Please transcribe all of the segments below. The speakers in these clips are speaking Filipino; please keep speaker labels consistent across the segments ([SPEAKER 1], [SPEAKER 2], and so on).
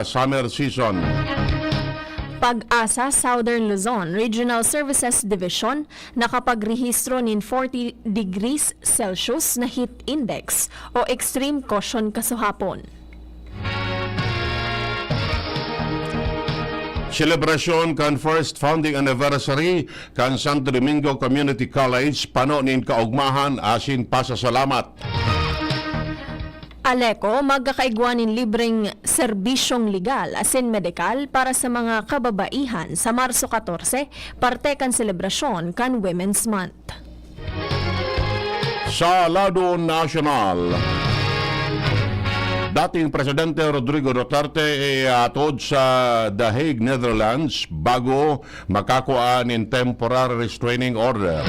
[SPEAKER 1] Summer season.
[SPEAKER 2] Pag-asa Southern Luzon Regional Services Division nakapagrehistro nin 40 degrees Celsius na heat index o extreme caution kasuhapon.
[SPEAKER 1] Celebration kan first founding anniversary kan Santo Domingo Community College pano nin kaugmahan asin pasasalamat.
[SPEAKER 2] Aleco magkakaigwanin libreng serbisyong legal asin medikal para sa mga kababaihan sa Marso 14, parte kan selebrasyon kan Women's Month.
[SPEAKER 1] Sa lado nasyonal, dating Presidente Rodrigo Duterte atod sa The Hague, Netherlands bago makakuha ng temporary restraining order.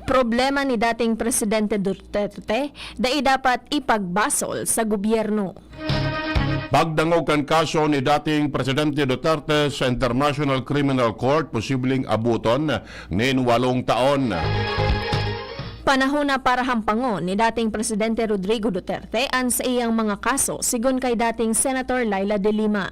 [SPEAKER 2] Problema ni dating Presidente Duterte dai dapat ipagbasol sa gobyerno.
[SPEAKER 1] Pagdangog kan kaso ni dating Presidente Duterte sa International Criminal Court, posibleng abuton nin 8 taon.
[SPEAKER 2] Panahon na para hampangon ni dating Presidente Rodrigo Duterte ang sa iyang mga kaso sigon kay dating Senator Laila de Lima.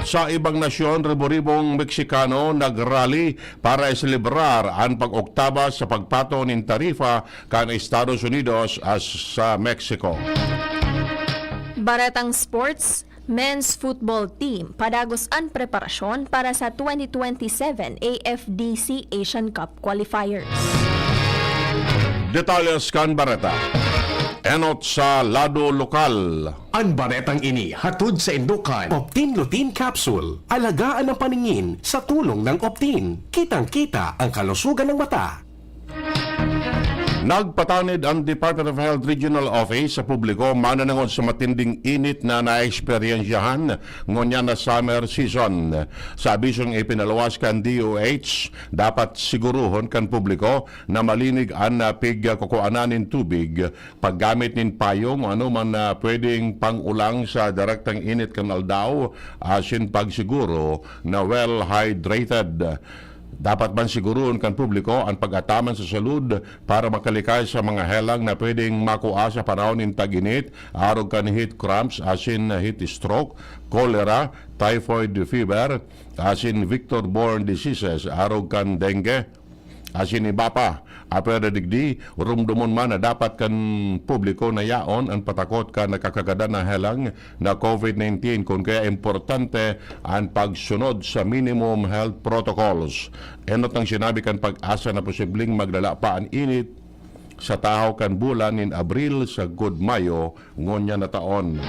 [SPEAKER 1] Sa ibang nasyon, ribo-ribong Meksikano nagrally para iselebrar ang pag-oktaba sa pagpato ng tarifa kan Estados Unidos as sa Mexico.
[SPEAKER 2] Baratang Sports, men's football team padagos ang preparasyon para sa 2027 AFDC Asian Cup qualifiers.
[SPEAKER 1] Detalles kan Bareta. Enot sa lado lokal.
[SPEAKER 3] Ang baretang ini hatod sa Indukan Optin Lutein Capsule. Alagaan ang paningin sa tulong ng Optin. Kitang-kita ang kalusugan ng mata.
[SPEAKER 1] Nagpatanid ang Department of Health Regional Office sa publiko mananangod sa matinding init na naeksperyensyahan ngonya na summer season. Sa abisong ipinalawas kan DOH, dapat siguruhon kan publiko na malinig ang pigkukuanan ng tubig, paggamit ng payong ano man na pwedeng pangulang sa direktang init kan aldaw, asin pagsiguro na well hydrated. Dapat man siguroon kan publiko ang pag-ataman sa salud para makalikay sa mga helang na pwedeng makuha sa panahon ng tag-init, arog kan heat cramps, asin heat stroke, cholera, typhoid fever, asin vector-borne diseases, arog kan dengue, asin iba pa. Apera digdi, rumdumon man na dapat kan publiko na yaon ang patakot ka nakakagada na helang na COVID-19 kung kaya importante ang pagsunod sa minimum health protocols. Enot ang sinabi kan pag-asa na posibleng maglala pa ang init sa tahaw kan bulan in Abril sa Good Mayo ngonya na taon.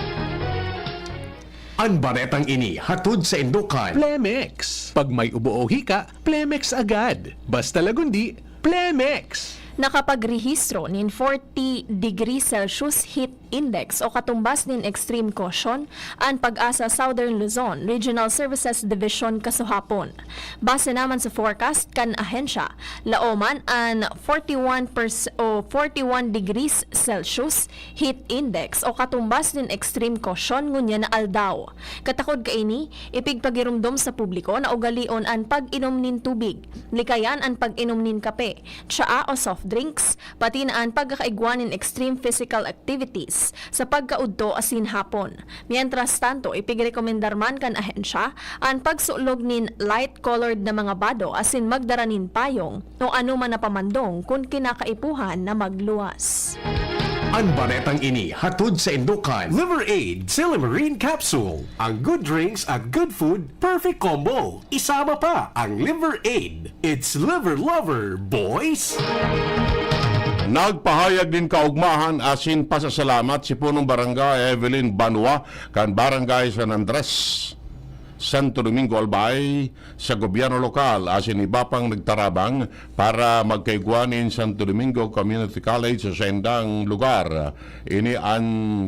[SPEAKER 3] Ang baretang ini hatod sa Indukan
[SPEAKER 4] Plemex. Pag may ubo o hika, Plemex agad. Basta lagundi, Plemex.
[SPEAKER 2] Nakapagrehistro nin 40 degrees Celsius heat index o katumbas nin extreme caution ang Pag-asa Southern Luzon Regional Services Division kasuhapon. Base naman sa forecast kan ahensya, laoman ang 41 degrees Celsius heat index o katumbas nin extreme caution ngunya na aldaw. Katakod kaini, ipigpagirumdom sa publiko na ugalion ang pag-inom nin tubig, likayan ang pag-inom nin kape, tsaa o soft drinks, pati na ang pagkakaigwanin extreme physical activities sa pagkaudto asin hapon. Mientras tanto, ipigrekomendar man kan ahensya ang pagsulog nin light-colored na mga bado asin magdaranin payong o ano man na pamandong kung kinakaipuhan na magluwas.
[SPEAKER 3] Ang baretang ini hatod sa Indukan Liver Aid Silimarine Capsule. Ang good drinks at good food, perfect combo. Isama pa ang Liver Aid. It's liver lover, boys!
[SPEAKER 1] Nagpahayag din kaugmahan asin pasasalamat si punong barangay Evelyn Banwa kan barangay San Andres, Santo Domingo Albay sa gobyerno lokal asin iba pang nagtarabang para magkaigwanin Santo Domingo Community College sa sendang lugar. Ini ang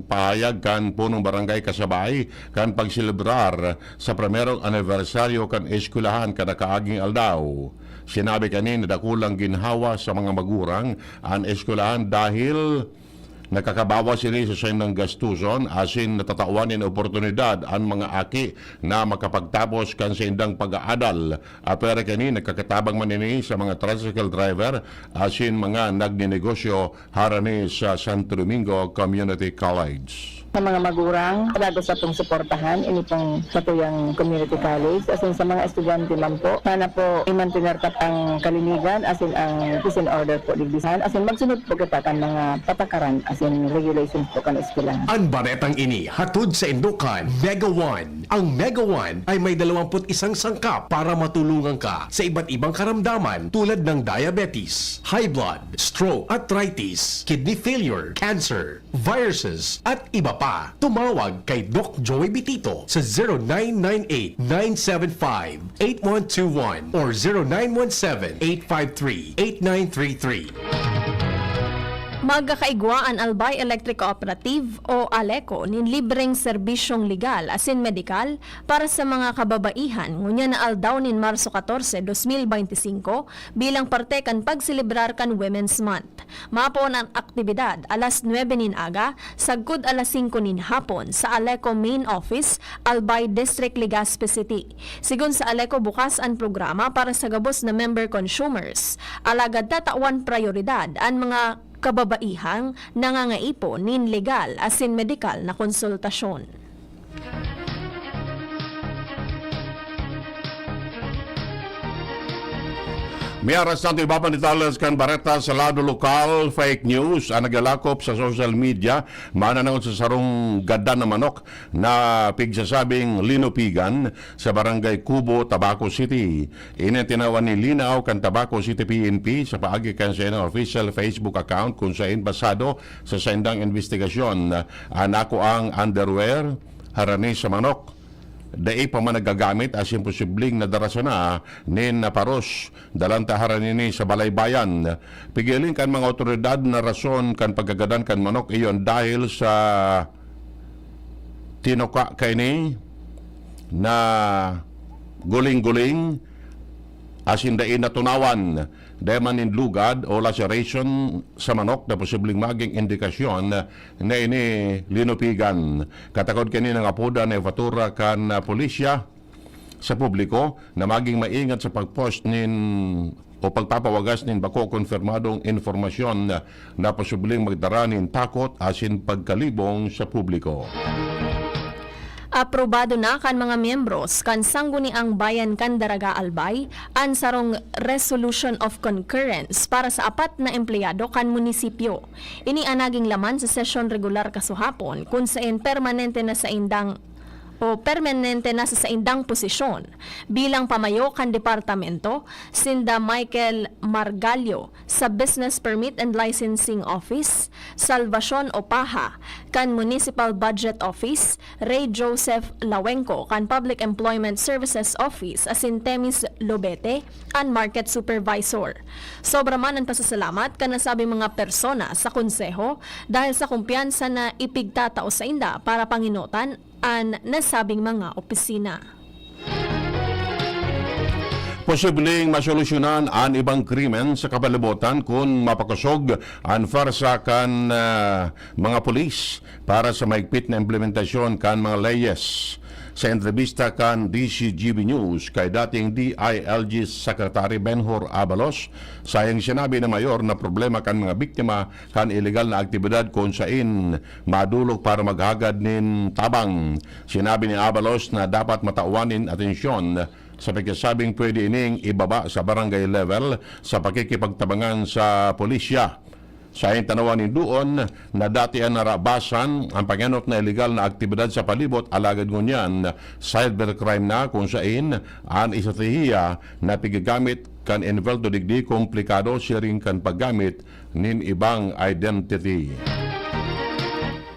[SPEAKER 1] pahayag kan punong barangay kasabay kan pagsilebrar sa primerong anibersaryo kan eskwelahan kada kaaging aldaw. Sinabi kanina dakulang ginhawa sa mga magurang ang eskwelahan dahil nakakabawas ini sa sendang gastuson asin natatawanin oportunidad ang mga aki na makapagtapos kan sendang pag-aadal. Apera kanina nakakatabang man ini sa mga tricycle driver asin mga nagninegosyo harani sa Santo Domingo Community College.
[SPEAKER 5] Sa mga magurang, talaga sa pong suportahan, ini pong Katuyang Community College, as in sa mga estudyante man po, sana po i-mantener ang kalinigan, as in ang peace and order po digdisan, as in magsunod po kita kan mga patakaran, as in regulations po kan eskwelahan.
[SPEAKER 3] Ang baretang ini hatod sa Indokan Mega One. Ang Mega One ay may 21 sangkap para matulungan ka sa iba't ibang karamdaman tulad ng diabetes, high blood, stroke, arthritis, kidney failure, cancer, viruses, at iba pa. Tumawag kay Doc Joey Bitito sa 0998-975-8121 or 0917-853-8933.
[SPEAKER 2] Magkakaigwaan Albay Electric Cooperative o ALECO nin libreng serbisyong legal asin medikal para sa mga kababaihan ngunya na aldaw nin Marso 14, 2025 bilang parte kan pagselebrar kan Women's Month. Mapon ang aktibidad alas 9 nin aga sagkud alas 5 nin hapon sa ALECO Main Office, Albay District, Legazpi City. Sigun sa ALECO bukas ang programa para sa gabos na member consumers. Alagad tatawan prioridad ang mga kababaihang nangangaipo nin legal asin medikal na konsultasyon.
[SPEAKER 1] May aras natin ipapanitalas kan bareta sa lado lokal, fake news ang nagalakop sa social media, mananaon sa sarong gada na manok na pigsasabing linupigan sa barangay Kubo, Tabaco City. Inatinawan ni Linaw kan Tabaco City PNP sa paagi kan sa official Facebook account kung saan basado sa sendang investigasyon anako ang underwear harani sa manok. Dai pa man nagagamit as imposibleng nadarasa na nin naparos dalantaharan nini sa balaybayan. Pigilin kan mga otoridad na rason kan pagagadan kan manok iyon dahil sa tinuka kaini na guling-guling asin dai natunawan deman in lugad o laceration sa manok na posibleng maging indikasyon na ini linupigan. Katakod kanina nga apoda na ifatura kan pulisya sa publiko na maging maingat sa pagpost nin o pagpapawagas nin bako konfirmadong informasyon na posibleng magdara nin takot asin pagkalibong sa publiko.
[SPEAKER 2] Aprobado na kan mga miyembros kan Sangguniang Bayan kan Daraga Albay ang sarong Resolution of Concurrence para sa 4 na empleyado kan munisipyo. Ini ang naging laman sa sesyon regular kasuhapon kung saan permanente na sa indang posisyon bilang pamayo kan departamento sinda Michael Margalio sa Business Permit and Licensing Office, Salvacion Opaha kan Municipal Budget Office, Ray Joseph Lawenco kan Public Employment Services Office, asin Temis Lobete ang Market Supervisor. Sobra man ang pasasalamat kan nasabi mga persona sa konseho dahil sa kumpiyansa na ipigtatao sa inda para panginutan ang nasabing mga opisina.
[SPEAKER 1] Posibleng masolusyonan ang ibang krimen sa kapalibutan kung mapakasog ang farsa kan mga pulis para sa maigpit na implementasyon kan mga leyes. Sa entrevista kan DCGB News kay dating DILG Secretary Benhur Abalos, sayang sinabi na mayor na problema kan mga biktima kan illegal na aktibidad kung saan madulog para maghagad nin tabang. Sinabi ni Abalos na dapat matauanin atensyon sa pagkasabing pwede ining ibaba sa barangay level sa pakikipagtabangan sa pulisya. Sa tanawanin doon na dati ang narabasan ang panganot na illegal na aktibidad sa palibot alagad ngunyan cybercrime na kung saan ang estratehiya na pigagamit kan involved digdi komplikado siring kan paggamit nin ibang identity.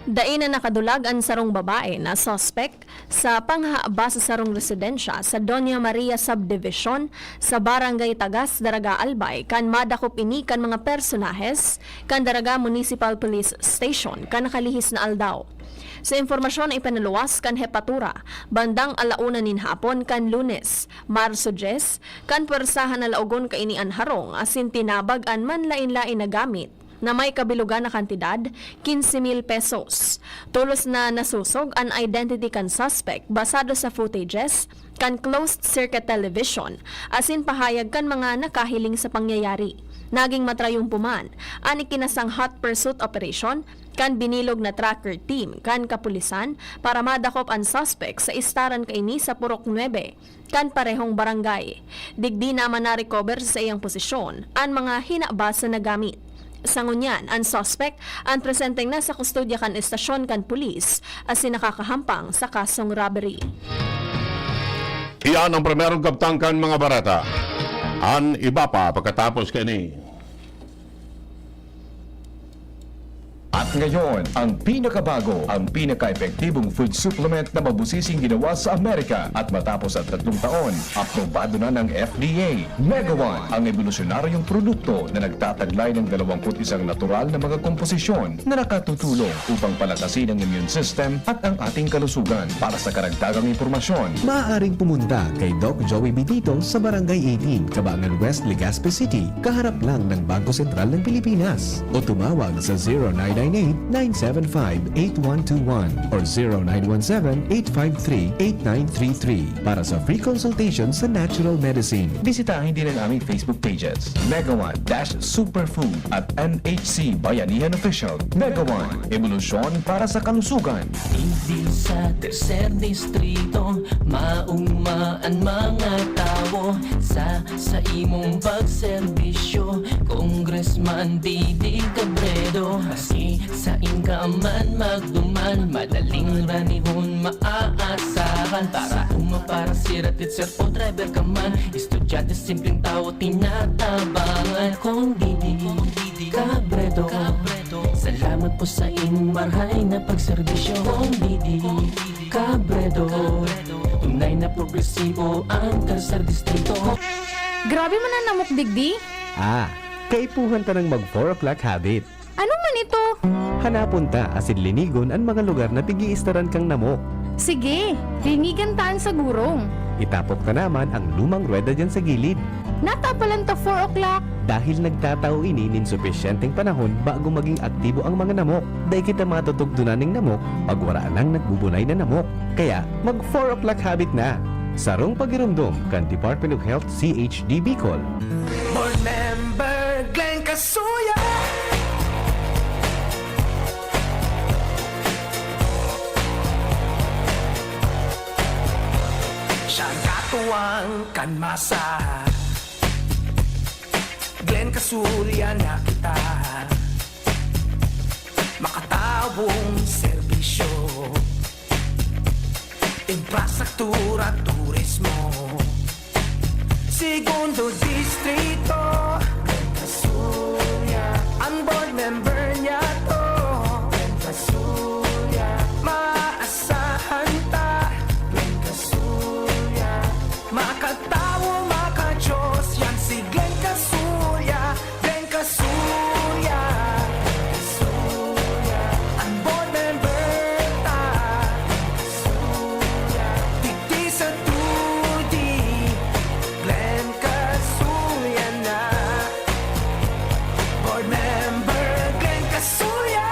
[SPEAKER 2] Dain na nakadulag ang sarong babae na suspect sa panghaaba sa sarong residensya sa Doña Maria Subdivision sa Barangay Tagas, Daraga Albay kan madakop ini kan mga personahes kan Daraga Municipal Police Station kan nakalihis na aldaw. Sa informasyon na ipanaluwas kan Hepatura, bandang alauna nin hapon kan Lunes, Marso 10, kan pwersahan na laugon kaini an harong asin tinabag an manlain-lain na gamit na may kabilugan na kantidad, 15,000 pesos. Tulos na nasusog ang identity kan suspect basado sa footages kan closed circuit television, asin pahayag kan mga nakahiling sa pangyayari. Naging matrayumpuman ang ikinasang hot pursuit operation kan binilog na tracker team kan kapulisan para madakop ang suspect sa istaran kaini sa Purok 9 kan parehong barangay. Digdi naman na-recover sa iyang posisyon ang mga hinabasa na gamit. Sa ngunyan, ang suspect ang presenteng nasa kustodya kan estasyon kan pulis asin nakakahampang sa kasong robbery.
[SPEAKER 1] Iyan ang primerong kaptangkan mga barata. An iba pa pagkatapos kini.
[SPEAKER 6] At ngayon, ang pinakabago, ang pinaka-epektibong food supplement na mabusising ginawa sa Amerika at matapos ang 3 taon, aprobado na ng FDA. Mega One, ang evolusyonaryong produkto na nagtataglay ng 21 natural na mga komposisyon na nakatutulong upang palakasin ang immune system at ang ating kalusugan. Para sa karagdagang impormasyon,
[SPEAKER 7] maaaring pumunta kay Doc Joey Bitito sa Barangay 18, Cabangan West, Legazpi City, kaharap lang ng Bangko Sentral ng Pilipinas. O tumawag sa 0998-975-8121 or 0917-853-8933 para sa free consultation sa natural medicine.
[SPEAKER 6] bisitahin din ang aming Facebook pages, Mega One-Superfood at NHC Bayanihan Official. Mega One, evolusyon para sa kalusugan.
[SPEAKER 8] Hindi sa tercer distrito maugmaan mga tao sa imong pagserbisyo, Congressman Didi Cabredo. Kasi sa inkaman magduman, madaling ranihon maaasahan. Para para siratit sir o driver ka man, estudyante simpleng tao tinatabangan. Kung Didi Cabredo, salamat po sa inyong marhay na pagserbisyo. Kung Didi Cabredo, tunay na progresibo ang tercer distrito.
[SPEAKER 9] Grabe man ang namok digdi.
[SPEAKER 7] Kaipuhan ta ng mag 4 o'clock habit.
[SPEAKER 9] Ano man ito?
[SPEAKER 7] Hanapon ta asin linigon ang mga lugar na pigi-istaran kang namok.
[SPEAKER 9] Sige, linigan taan sa gurong.
[SPEAKER 7] Itapok ka naman ang lumang rueda dyan sa gilid.
[SPEAKER 9] Natapalan ta 4 o'clock.
[SPEAKER 7] Dahil nagtatao ini nin sufisyenteng panahon bago maging aktibo ang mga namok. Dahil kita matutugtunan ng namok pag wala lang nagbubunay na namok. Kaya mag 4 o'clock habit na. Sarong pagirumdum kan Department of Health CHD Bicol.
[SPEAKER 3] Board member Glenn Casuya. Siyang katuwang kanmasa, Glenn Casuya na kita, makatawong serbisyo, infrastruktura, turismo, segundo distrito, Glenn Casuya, ang board member niya to, Glenn Casuya, maasahan ta, Glenn Casuya, makatawo, makachos, yan si Glenn Casuya, Glenn Casuya, Glenn Casuya, ang board member ta, Digdi sa tudi, Glenn Casuya na. Board member Glenn Casuya.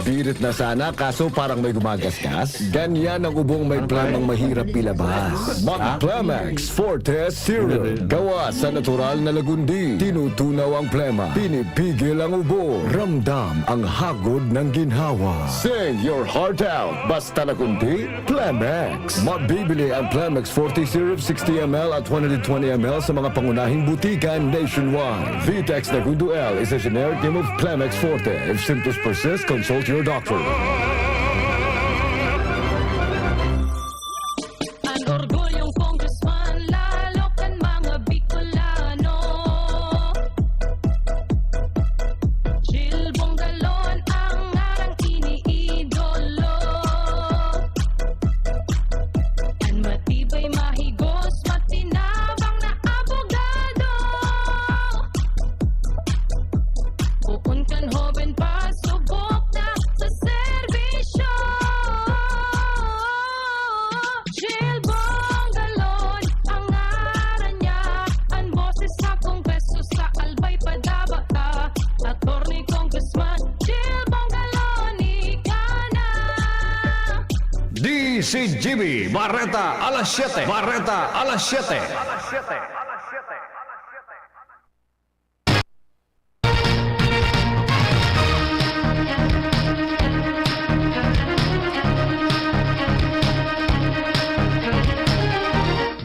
[SPEAKER 6] Birit na sana kaso parang may gumagasgas. Ganyan ang ubong may plamang mahirap ilabas. Mag-Plamax Forte Serum. Gawa sa natural na lagundi. Tinutunaw ang plema. Pinipigil ang ubo. Ramdam ang hagod ng ginhawa. Sing your heart out. Basta lagundi, Plamax. Mabibili ang Plamax Forte Serum 60ml at 120ml sa mga pangunahing butikan nationwide. Vitex Nagundo L is a generic name of Plamax Forte. If symptoms persist, consult your doctor.
[SPEAKER 8] Ang orgulyong congressman, lalo kan mga Bicolano. Jill Bongalon ang ngarang iniidolo. Ang matibay, mahigos, matinabang na abogado. Uun kan hoben pa, subok na sa serbisyo.
[SPEAKER 6] si Jimmy Barreta alas 7. Barreta alas 7.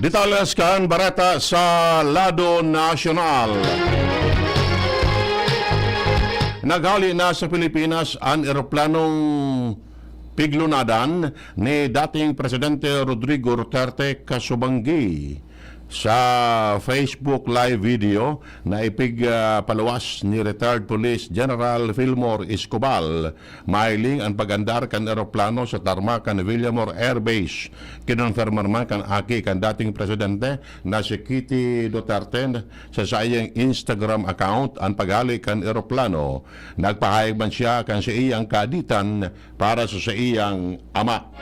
[SPEAKER 1] Detalles kan Barata sa Lado Nacional. Naghali na sa Pilipinas ang eroplanong piglunadan ni dating Presidente Rodrigo Duterte kasubanggi. Sa Facebook live video na ipigpalawas ni retired Police General Fillmore Escobar, mailing ang pag-andar kan eroplano sa Tarmacan Villamor Air Base. Kinonfirmar man kan aki kan dating presidente na si Kitty Duterte sa sayang Instagram account ang paghali kan eroplano. Nagpahayag man siya kan sa iyang kaaditan para sa iyang ama.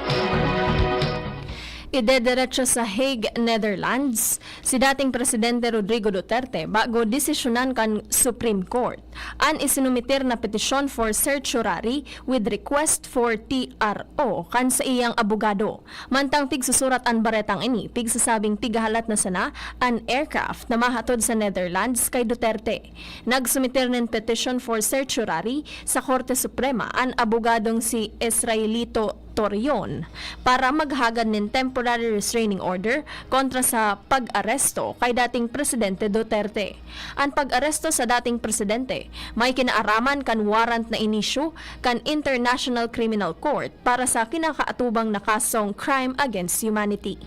[SPEAKER 2] Idediretso sa Hague, Netherlands, si dating Presidente Rodrigo Duterte bago desisyonan kan Supreme Court ang isinumitir na petisyon for certiorari with request for TRO kan sa iyang abogado. Mantang pigsusurat ang baretang ini, pigsasabing tigahalat na sana ang aircraft na mahatod sa Netherlands kay Duterte. Nagsumitir ng petition for certiorari sa Korte Suprema ang abogadong si Israelito Torion para maghagad ng temporary restraining order kontra sa pag-aresto kay dating Presidente Duterte. Ang pag-aresto sa dating Presidente may kinaaraman kan warrant na inisyu kan International Criminal Court para sa kinakaatubang na kasong crime against humanity.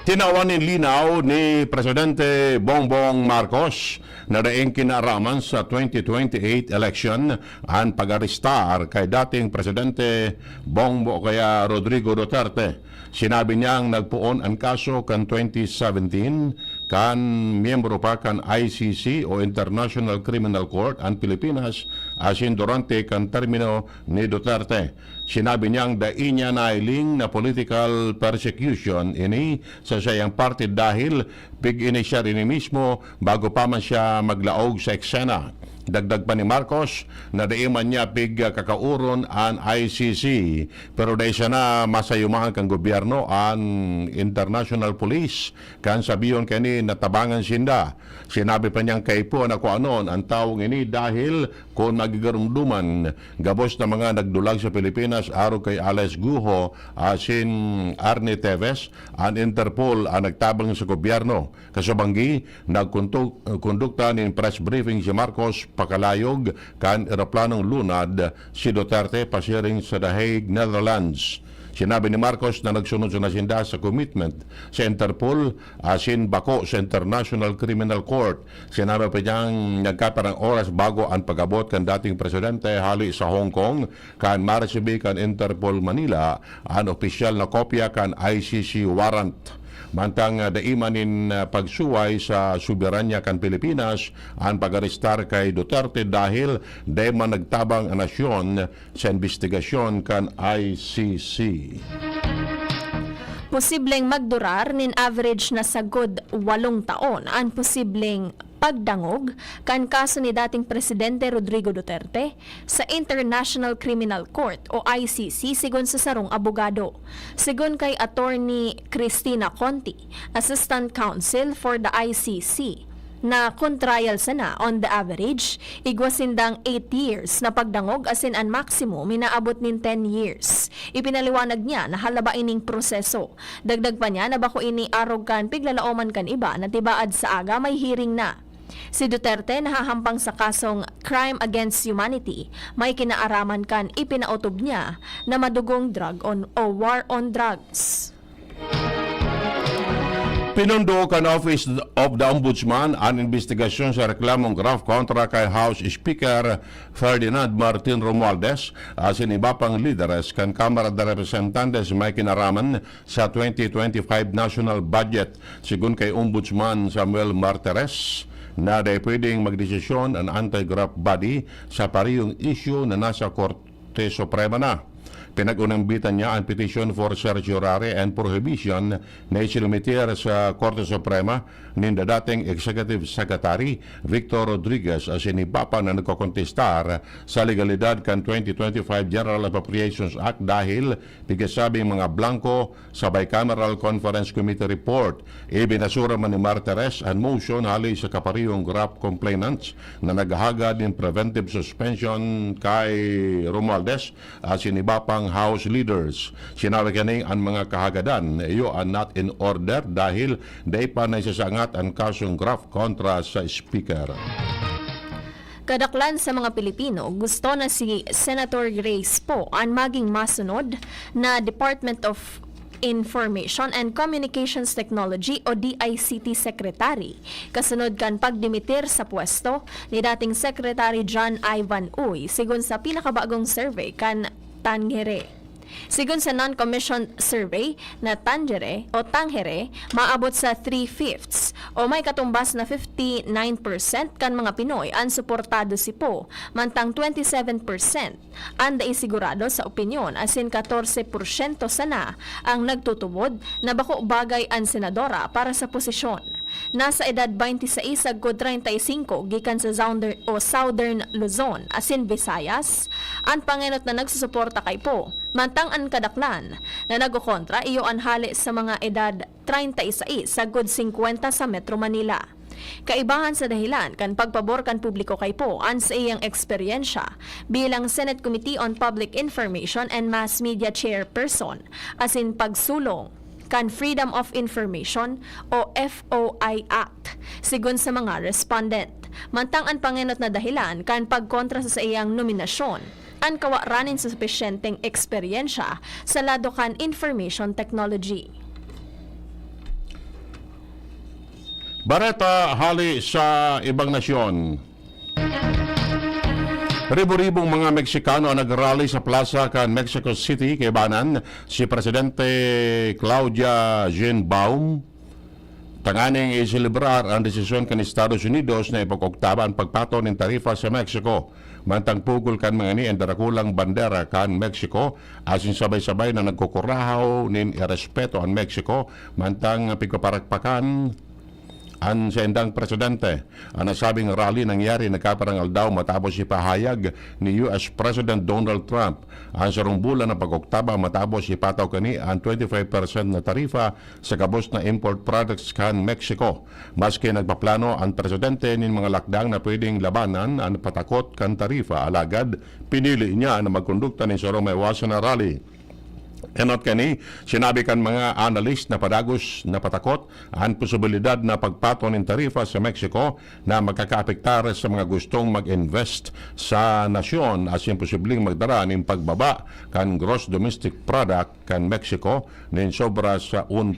[SPEAKER 1] Tinawan ng linaw ni Presidente Bongbong Marcos na daing kinaraman sa 2028 election ang pag-arestar kay dating Presidente Bongbong kaya Rodrigo Duterte. Sinabi niyang nagpuon ang kaso kan 2017 kan miyembro pa kan ICC o International Criminal Court ang Pilipinas asin durante kan termino ni Duterte. Sinabi niyang dai niya nailing na political persecution ini sa sayang parte dahil pig-ini siya rin mismo bago pa man siya maglaog sa eksena. Dagdag pa ni Marcos na daiman niya pig kakauron ang ICC pero dahil siya na masayumahan kang gobyerno ang International Police kan sabiyon kani natabangan sinda. Sinabi pa niyang kaipo na kung anon ang tawag ini dahil kung nagigarumduman gabos na mga nagdulag sa Pilipinas aro kay Alex Guho asin Arnie Teves ang Interpol ang nagtabang sa gobyerno. Kasabanggi nagkondukta ng press briefing si Marcos pakalayog kan eroplanong lunad si Duterte pasiring sa The Hague, Netherlands. Sinabi ni Marcos na nagsunod sa nasinda sa commitment sa Interpol asin bako sa International Criminal Court. Sinabi pa niyang nagkaparang oras bago ang pag-abot kan dating presidente hali sa Hong Kong kan maresibi kan Interpol Manila ang opisyal na kopya kan ICC warrant. Mantang daimanin pagsuway sa soberanya kan Pilipinas ang pag-arestar kay Duterte dahil di man nagtabang ang nasyon sa investigasyon kan ICC.
[SPEAKER 2] Posibleng magdurar nin average na sagod 8 taon ang posibleng pagdangog kan kaso ni dating Presidente Rodrigo Duterte sa International Criminal Court o ICC sigon sa sarong abogado. Sigon kay Attorney Cristina Conti, Assistant Counsel for the ICC, na kontrial sana on the average, igwasindang 8 years na pagdangog asin ang maximum minaabot nin 10 years. Ipinaliwanag niya na halabain ning proseso. Dagdag pa niya na bako ini arog kan piglalaoman kan iba na tibaad sa aga may hearing na. Si Duterte nahahampang sa kasong crime against humanity, may kinaaraman kan ipinautob niya na madugong drug on o war on drugs.
[SPEAKER 1] Pinundo kan Office of the Ombudsman ang investigasyon sa reklamong graft kontra kay House Speaker Ferdinand Martin Romualdez asin iba pang lideres kan Kamara de Representantes may kinaraman sa 2025 national budget sigun kay Ombudsman Samuel Martires na day pwedeng magdesisyon ang anti-graft body sa parehong issue na nasa Korte Suprema na. Pinag-unambitan niya ang petition for certiorari and prohibition na isinumiter sa Korte Suprema ni dating Executive Secretary Victor Rodriguez as inibapa na nagkokontestar sa legalidad kan 2025 General Appropriations Act dahil pigasabing mga blanco sa Bicameral Conference Committee report. Ibinasura man ni Martires ang motion hali sa kaparihong GRAP complainants na naghahagad ng preventive suspension kay Romualdez as inibapang House leaders. Sinabi kani ang mga kahagadan iyo are not in order dahil day pa na isasangat ang kasong GRAP kontra sa Speaker.
[SPEAKER 2] Kadaklan sa mga Pilipino, gusto na si Senator Grace Poe ang maging masunod na Department of Information and Communications Technology o DICT Secretary. Kasunod kan pagdimitir sa pwesto ni dating Secretary John Ivan Uy sigon sa pinakabagong survey kan Tangere. Sigon sa non-commissioned survey na Tangere, maabot sa 3/5 o may katumbas na 59% kan mga Pinoy ang suportado si Poe, mantang 27% ang naisigurado sa opinyon asin 14% sana ang nagtutubod na bako bagay ang senadora para sa posisyon. Nasa edad 26 hangtod 35 gikan sa Southern Luzon asin Visayas ang pangenot na nagsusuporta kay Poe, mantang ang kadaklan na nagokontra iyo ang hali sa mga edad 36 hangtod 50 sa Metro Manila. Kaibahan sa dahilan kan pagpabor kan publiko kay Poe ang sa iyang eksperyensya bilang Senate Committee on Public Information and Mass Media Chairperson asin pagsulong kan Freedom of Information o FOI Act sigon sa mga respondent. Mantang ang pangenot na dahilan kan pagkontra sa iyang nominasyon ang kawaranin sa supisyenteng eksperyensya sa lado kan information technology.
[SPEAKER 1] Bareta hali sa ibang nasyon. Ribo-ribong mga Meksikano ang nagrally sa plaza kan Mexico City kay banan si Presidente Claudia Sheinbaum tanganing iselebrar ang desisyon kan Estados Unidos na ipag-oktaba ang pagpato ng tarifa sa Mexico. Mantang pugol kan mga ni ang darakulang bandera kan Mexico asin sabay-sabay na nagkukurahaw nin irespeto ang Mexico mantang pigpaparakpakan ang sendang presidente. Ang nasabing rally nangyari nagkaparangal daw matapos ipahayag ni US President Donald Trump ang sarungbulan ng pag-oktaba matapos ipataw kani ang 25% na tarifa sa kabos na import products kan Mexico. Maski nagpaplano ang presidente nin mga lakdang na pwedeng labanan ang patakot kan tarifa, alagad pinili niya na magkondukta ni sarong maiwasan na rally. Enot kani, sinabi kan mga analyst na padagos na patakot ang posibilidad na pagpato ng tarifa sa Mexico na magkakaapektar sa mga gustong mag-invest sa nasyon as yung posibleng magdara ng pagbaba kan gross domestic product kan Mexico ng sobra sa 1%.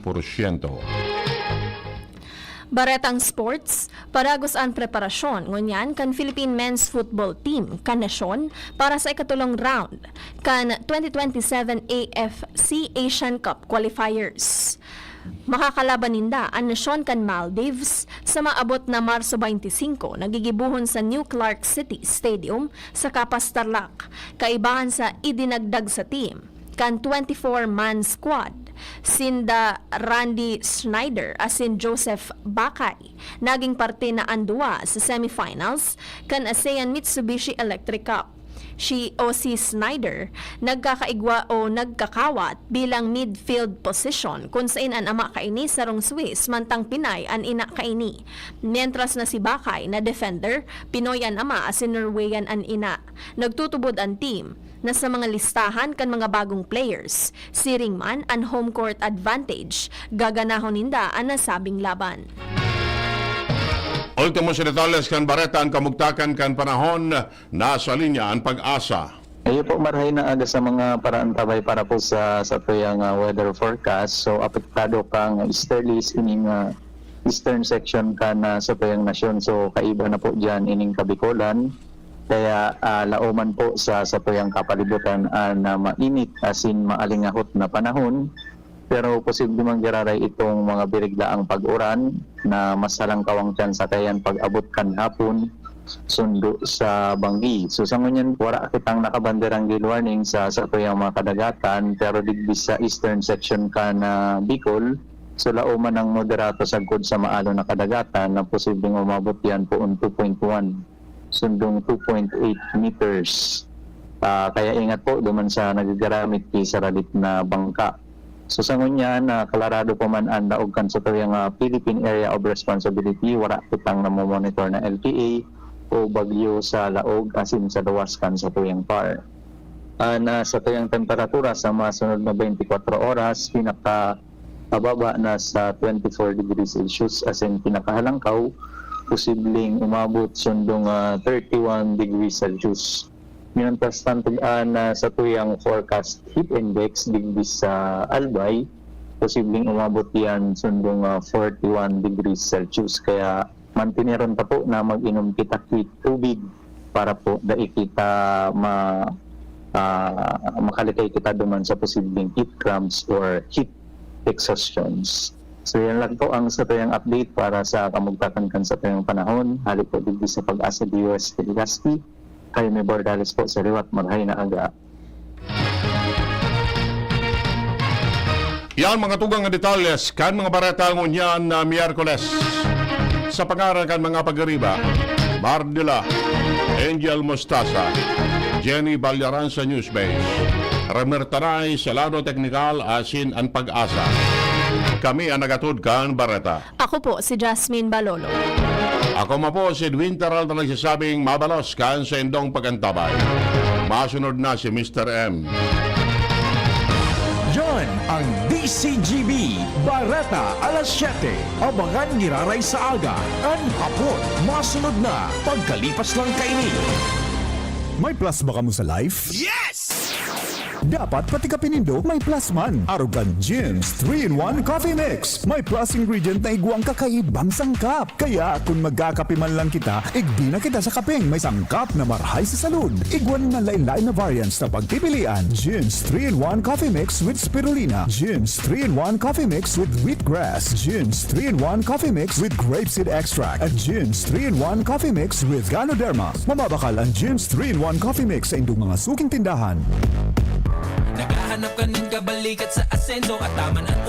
[SPEAKER 2] Baretang sports, padagos ang preparasyon ngunyan kan Philippine Men's Football Team kan nasyon para sa ikatulong round kan 2027 AFC Asian Cup Qualifiers. Makakalaban ninda ang nasyon kan Maldives sa maabot na Marso 25 nagigibuhon sa New Clark City Stadium sa Capas Tarlac. Kaibahan sa idinagdag sa team kan 24-man squad sinda Randy Schneider asin Joseph Bakay naging parte na andua sa semifinals kan ASEAN Mitsubishi Electric Cup. Si O.C. Snyder nagkakaigwa o nagkakawat bilang midfield position kung saan ang ama kaini sarong Swiss mantang Pinay ang ina kaini. Mientras na si Bakay na defender, Pinoy ang ama asin Norwegian ang ina. Nagtutubod ang team na sa mga listahan kan mga bagong players, siring man ang home court advantage, gaganahon ninda ang nasabing laban.
[SPEAKER 1] Ultimo senatores kan Bareta ang kamugtakan kan panahon nasa linya ang pag-asa.
[SPEAKER 10] Ayo po marhay na aga sa mga paraan tabay para po sa tuyang weather forecast. So apektado kang easterlies ining eastern section kan sa tuyang nasyon. So kaiba na po diyan ining Kabikolan. Kaya lauman po sa tuyang kapalibutan na mainit asin maalingahot na panahon. Pero posible manggiraray itong mga biriglaang pag-uran na masalang kawang tiyan sa kayan pag-abot kan hapon sundo sa Banggi. So sa ngunyan, wala kitang nakabanderang gale warning sa tuyang mga kadagatan, pero digdi sa eastern section ka na Bicol, so lauman ng moderato sagkod sa maalo na kadagatan na posibleng umabot yan po 2.1 sundong 2.8 meters. Kaya ingat po duman sa nagagamit sa ralit na bangka. So sa ngunyan, kalarado pa man ang naugkan sa tuyang Philippine Area of Responsibility, wala kitang namomonitor na LPA o bagyo sa laog asin sa dawaskan sa tuyang PAR. Sa tuyang temperatura sa masunod na 24 oras, pinakababa na sa 24 degrees Celsius asin pinakahalangkaw, posibleng umabot sundong 31 degrees Celsius. Minantas tantugan sa tuyang forecast heat index digdi sa Albay, posibleng umabot yan sundong 41 degrees Celsius. Kaya mantineron pa po na mag-inom kita tubig para po dahil kita makalikay kita duman sa posibleng heat cramps or heat exhaustions. So yan lang po ang sa tuyang update para sa kamugtakan kan sa tuyang panahon. Halik po digdi sa Pag-asa DOS Telegasti. Kayo may Bordales po sa liwat marhay na aga.
[SPEAKER 1] Yan mga tugang nga detalles kan mga barata ngunyan na Miyerkules. Sa pangaral kan mga pagariba, Mardila, Angel Mostaza, Jenny Balyaran sa Newsbase, Ramer Taray sa Lado Teknikal asin ang Pag-asa. Kami ang nagatod kan barata.
[SPEAKER 2] Ako po si Jasmine Balolo.
[SPEAKER 1] Ako ma po si Edwin Taral na nagsasabing mabalos kan sa indong pagantabay. Masunod na si Mr. M.
[SPEAKER 3] Yan ang DCGB Barata alas 7. Abangan niraray sa aga. An hapon, masunod na pagkalipas lang kaini.
[SPEAKER 11] May plus ba ka mo sa life? Yes! Dapat pati ka pinindo, may plus man. Arugan Jim's 3-in-1 Coffee Mix. May plus ingredient na iguang kakaibang sangkap. Kaya kung magkakape man lang kita, igdi na kita sa kapeng may sangkap na marhay sa salud. Iguan na lain-lain na variants na pagpipilian. Jim's 3-in-1 Coffee Mix with Spirulina. Jim's 3-in-1 Coffee Mix with Wheatgrass. Jim's 3-in-1 Coffee Mix with Grapeseed Extract. At Jim's 3-in-1 Coffee Mix with Ganoderma. Mamabakal ang Jim's 3-in-1 Coffee Mix sa indong mga suking tindahan.
[SPEAKER 12] Naghahanap ka ng kabalikat sa asendo at tama ang